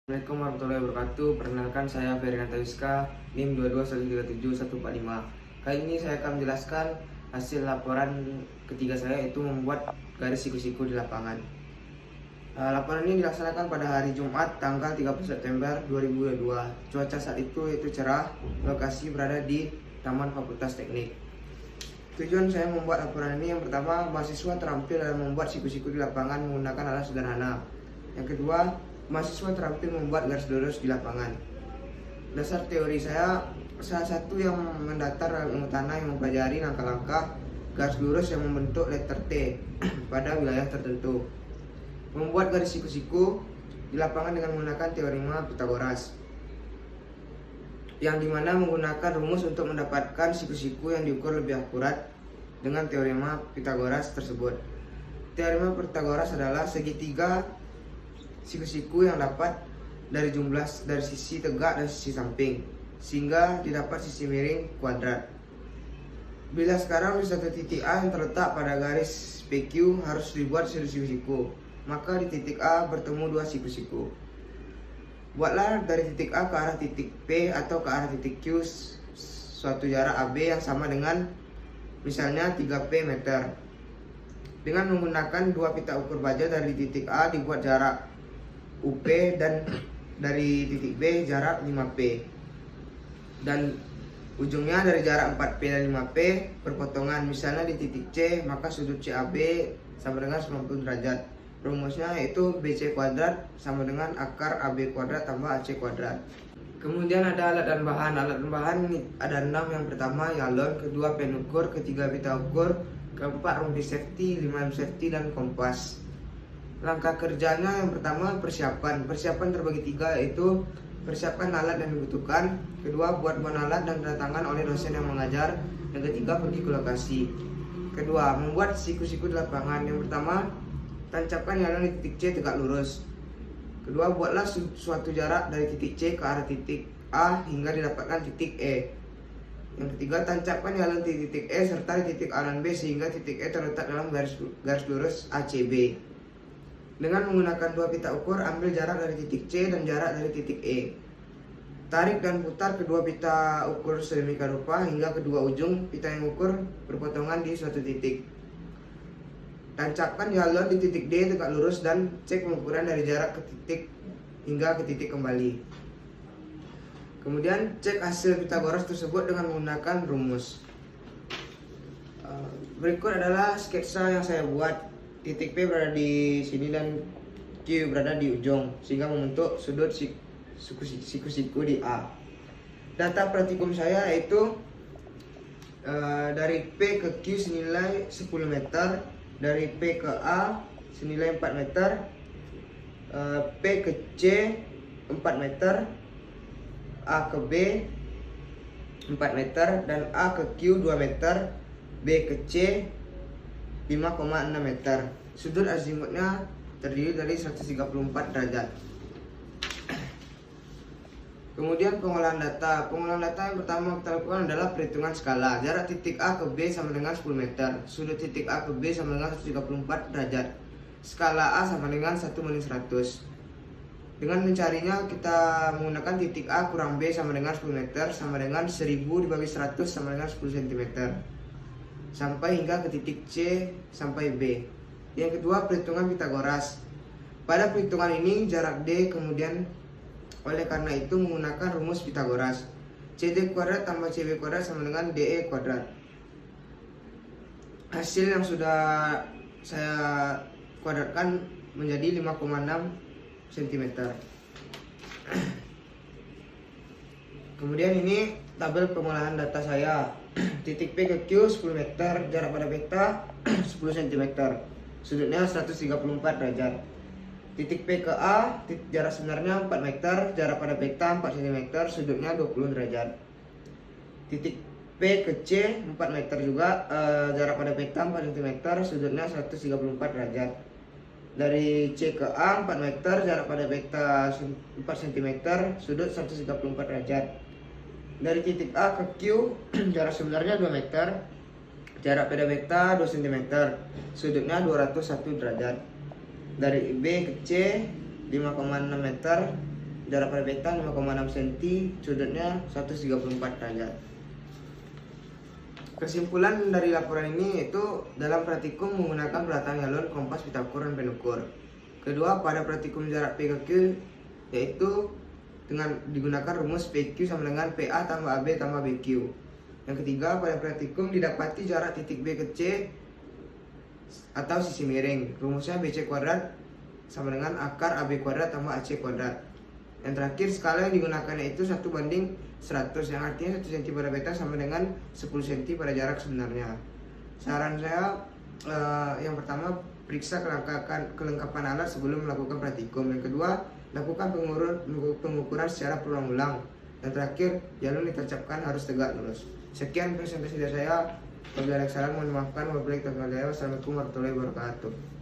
Assalamualaikum warahmatullahi wabarakatuh. Perkenalkan, saya Ferdinand Tawiska, NIM 221371445. Kali ini saya akan menjelaskan hasil laporan ketiga saya, yaitu membuat garis siku-siku di lapangan. Laporan ini dilaksanakan pada hari Jumat tanggal 30 September 2022. Cuaca saat itu yaitu cerah. Lokasi berada di Taman Fakultas Teknik. Tujuan saya membuat laporan ini, yang pertama, mahasiswa terampil dalam membuat siku-siku di lapangan menggunakan alat sederhana. Yang kedua, mahasiswa terampil membuat garis lurus di lapangan. Dasar teori saya, salah satu yang mendatar ilmu tanah yang mempelajari langkah-langkah garis lurus yang membentuk letter T pada wilayah tertentu. Membuat garis siku-siku di lapangan dengan menggunakan teorema Pythagoras, yang dimana menggunakan rumus untuk mendapatkan siku-siku yang diukur lebih akurat dengan teorema Pythagoras tersebut. Teorema Pythagoras adalah segitiga siku-siku yang dapat dari sisi tegak dan sisi samping, sehingga didapat sisi miring kuadrat. Bila sekarang di satu titik A yang terletak pada garis PQ harus dibuat siku-siku, maka di titik A bertemu dua siku-siku. Buatlah dari titik A ke arah titik P atau ke arah titik Q suatu jarak AB yang sama dengan misalnya 3P meter. Dengan menggunakan dua pita ukur baja, dari titik A dibuat jarak UP dan dari titik B jarak 5P, dan ujungnya dari jarak 4P dan 5P berpotongan. Misalnya di titik C, maka sudut CAB sama dengan 90 derajat. Rumusnya yaitu BC kuadrat sama dengan akar AB kuadrat tambah AC kuadrat. Kemudian ada alat dan bahan. Alat dan bahan ada 6. Yang pertama galon, kedua pen ukur, ketiga pita ukur, keempat rompi safety, 5 lem safety, dan kompas. Langkah kerjanya, yang pertama persiapan. Persiapan terbagi 3, yaitu persiapan alat yang dibutuhkan, kedua buat alat dan kedatangan oleh dosen yang mengajar, dan ketiga pergi ke lokasi. Kedua, membuat siku-siku di lapangan. Yang pertama, tancapkan jalan di titik C tegak lurus. Kedua, buatlah suatu jarak dari titik C ke arah titik A hingga didapatkan titik E. Yang ketiga, tancapkan jalan di titik E serta di titik A dan B sehingga titik E terletak dalam garis lurus ACB. Dengan menggunakan dua pita ukur, ambil jarak dari titik C dan jarak dari titik E. Tarik dan putar kedua pita ukur sedemikian rupa hingga kedua ujung pita yang ukur berpotongan di suatu titik. Tancapkan galon di titik D tegak lurus dan cek pengukuran dari jarak ke titik hingga ke titik kembali. Kemudian cek hasil Pythagoras tersebut dengan menggunakan rumus. Berikut adalah sketsa yang saya buat. Titik P berada di sini dan Q berada di ujung, sehingga membentuk sudut siku-siku di A. Data praktikum saya yaitu dari P ke Q senilai 10 meter, dari P ke A senilai 4 meter, P ke C 4 meter, A ke B 4 meter, dan A ke Q 2 meter, B ke C 5,6 meter. Sudut azimutnya terdiri dari 134 derajat. Kemudian pengolahan data. Pengolahan data yang pertama kita lakukan adalah perhitungan skala. Jarak titik A ke B sama dengan 10 meter. Sudut titik A ke B sama dengan 134 derajat. Skala A sama dengan 1/100. Dengan mencarinya, kita menggunakan titik A kurang B sama dengan 10 meter sama dengan 1000 dibagi 100 sama dengan 10 cm. Sampai hingga ke titik C sampai B. Yang kedua, perhitungan Pythagoras. Pada perhitungan ini jarak D, kemudian oleh karena itu menggunakan rumus Pythagoras. CD kuadrat tambah CB kuadrat sama dengan DE kuadrat. Hasil yang sudah saya kuadratkan menjadi 5,6 cm. Kemudian ini tabel pengolahan data saya. Titik P ke Q 10 meter, jarak pada peta 10 cm, sudutnya 134 derajat. Titik P ke A, jarak sebenarnya 4 meter, jarak pada peta 4 cm, sudutnya 20 derajat. Titik P ke C 4 meter juga, jarak pada peta 4 cm, sudutnya 134 derajat. Dari C ke A 4 meter, jarak pada peta 4 cm, sudut 134 derajat. Dari titik A ke Q jarak sebenarnya 2 meter, jarak pada peta 2 cm, sudutnya 201 derajat. Dari B ke C 5,6 meter, jarak pada beta 5,6 cm, sudutnya 134 derajat. Kesimpulan dari laporan ini yaitu dalam praktikum menggunakan peralatan galon, kompas, pita ukur, dan penukur. Kedua, pada praktikum jarak P ke Q yaitu dengan digunakan rumus PQ sama dengan PA tambah AB tambah BQ. Yang ketiga, pada praktikum didapati jarak titik B ke C atau sisi miring. Rumusnya BC kuadrat sama dengan akar AB kuadrat tambah AC kuadrat. Yang terakhir, skala yang digunakan yaitu 1:100, yang artinya 1 cm pada beta sama dengan 10 cm pada jarak sebenarnya. Saran saya yang pertama, periksa kelengkapan alat sebelum melakukan praktikum. Yang kedua, lakukan pengukuran secara berulang-ulang. Dan terakhir, jalur ditancapkan harus tegak lurus. Sekian presentasi dari saya. Apabila ada kesalahan mohon maafkan. Wassalamualaikum warahmatullahi wabarakatuh.